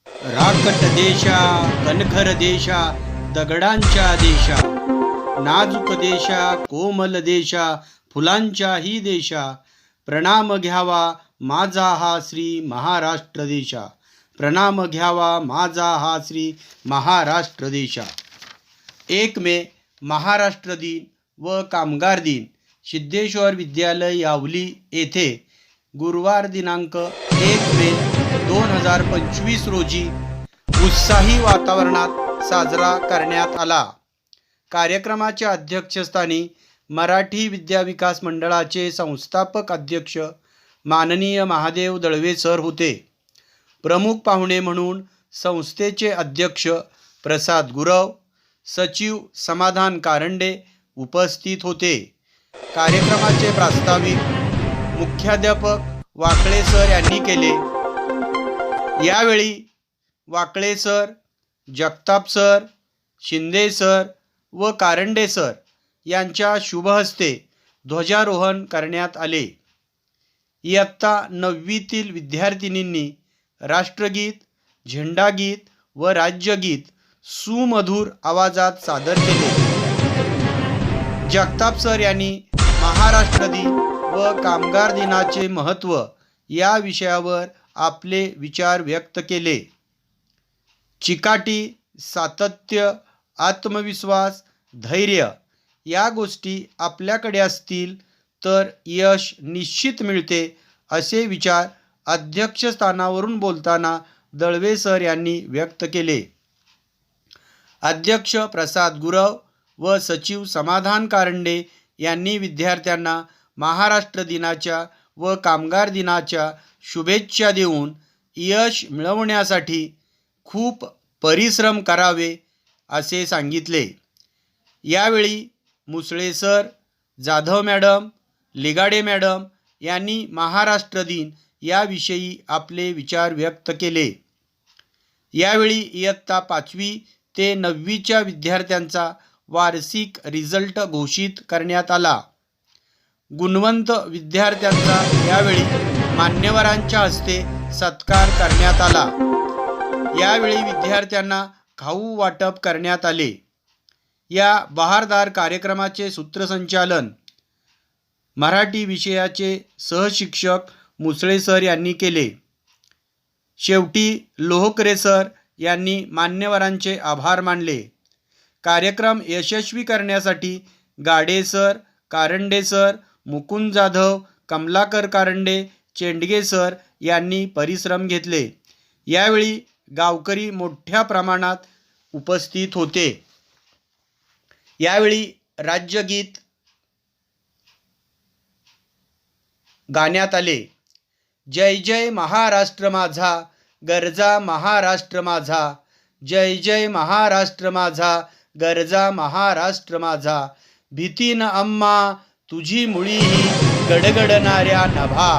राकट देशा कणखर देशा दगडांच्या देशा, नाजूक देशा कोमल देशा फुलांच्या ही देशा, प्रणाम घ्यावा माझा हा श्री महाराष्ट्र देशा, प्रणाम घ्यावा माझा हा श्री महाराष्ट्र देशा. 1 मे महाराष्ट्र दिन व कामगार दिन सिद्धेश्वर विद्यालय यावली येथे गुरुवार दिनांक 1 मे 2025 रोजी उत्साही वातावरणात साजरा करण्यात आला. कार्यक्रमाच्या अध्यक्षस्थानी मराठी विद्या विकास मंडळाचे संस्थापक अध्यक्ष माननीय महादेव दळवे सर होते. प्रमुख पाहुणे म्हणून संस्थेचे अध्यक्ष प्रसाद गुरव, सचिव समाधान कारंडे उपस्थित होते. कार्यक्रमाचे प्रास्ताविक मुख्याध्यापक वाकळे सर यांनी केले. यावेळी Wakale sir, Jagtap sir, Shinde sir व कारंडे सर यांच्या शुभहस्ते ध्वजारोहण करण्यात आले. इयत्ता 9वीतील विद्यार्थिनींनी राष्ट्रगीत, झेंडागीत व राज्यगीत सुमधुर आवाजात सादर केले. जगताप सर यांनी महाराष्ट्र दिन व कामगार दिनाचे महत्त्व या विषयावर आपले विचार व्यक्त केले. चिकाटी, सातत्य, आत्मविश्वास, धैर्य या गोष्टी आपल्याकडे असतील तर यश निश्चित मिळते, असे विचार अध्यक्षस्थानावरून बोलताना दळवे सर यांनी व्यक्त केले. अध्यक्ष प्रसाद गुरव व सचिव समाधान कारंडे यांनी विद्यार्थ्यांना महाराष्ट्र दिनाच्या व कामगार दिनाच्या शुभेच्छा देऊन यश मिळवण्यासाठी खूप परिश्रम करावे असे सांगितले. यावेळी Musale sir, Jadhav madam, Ligade madam यांनी महाराष्ट्र दिन याविषयी आपले विचार व्यक्त केले. यावेळी इयत्ता 5वी ते 9वीच्या विद्यार्थ्यांचा वार्षिक रिझल्ट घोषित करण्यात आला. गुणवंत विद्यार्थ्यांचा यावेळी मान्यवरांच्या हस्ते सत्कार करण्यात आला. यावेळी विद्यार्थ्यांना खाऊ वाटप करण्यात आले. या बहारदार कार्यक्रमाचे सूत्रसंचालन मराठी विषयाचे सहशिक्षक मुसळे सर यांनी केले. शेवटी लोहकरे सर यांनी मान्यवरांचे आभार मानले. कार्यक्रम यशस्वी करण्यासाठी Gade sir, Karande sir, Mukund Jadhav, Kamalakar Karande, Chendge sir यांनी परिश्रम घेतले. यावेळी गावकरी मोठ्या प्रमाणात उपस्थित होते. यावेळी राज्यगीत गाण्यात आले. जय जय महाराष्ट्र माझा, गरजा महाराष्ट्र माझा, जय जय महाराष्ट्र माझा, गरजा महाराष्ट्र माझा, भीती न अम्मा तुझी मुळी ही गडगडणाऱ्या नभा,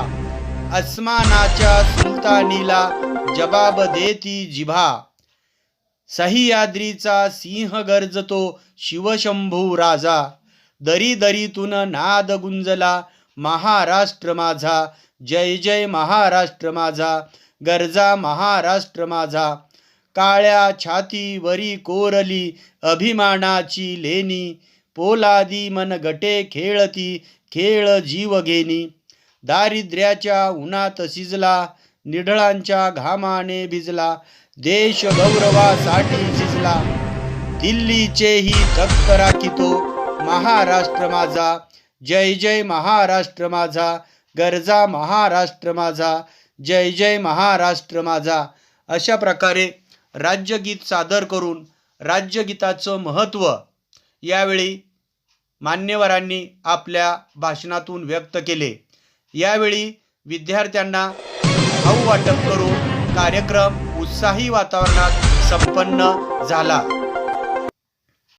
अस्मानाच्या सुलतानीला जबाब देती जिभा, सह्याद्रीचा सिंह गर्जतो शिवशंभू राजा, दरी दरीतून नाद गुंजला महाराष्ट्र माझा, जय जय महाराष्ट्र माझा, गरजा महाराष्ट्र माझा, काळ्या छातीवरी कोरली अभिमानाची लेणी, पोलादी मन गटे खेळती खेळ जीव घेणी, दारिद्र्याच्या उन्हात शिजला निढळांच्या घामाने भिजला, देश गौरवासाठी झिजला, दिल्लीचेही तख्त राखितो महाराष्ट्र माझा, जय जय महाराष्ट्र माझा, गरजा महाराष्ट्र माझा, जय जय महाराष्ट्र माझा. अशा प्रकारे राज्यगीत सादर करून राज्यगीताचं महत्त्व यावेळी मान्यवरांनी आपल्या भाषणातून व्यक्त केले. यावेळी विद्यार्थ्यांना खाऊ वाटप करून कार्यक्रम उत्साही वातावरणात संपन्न झाला.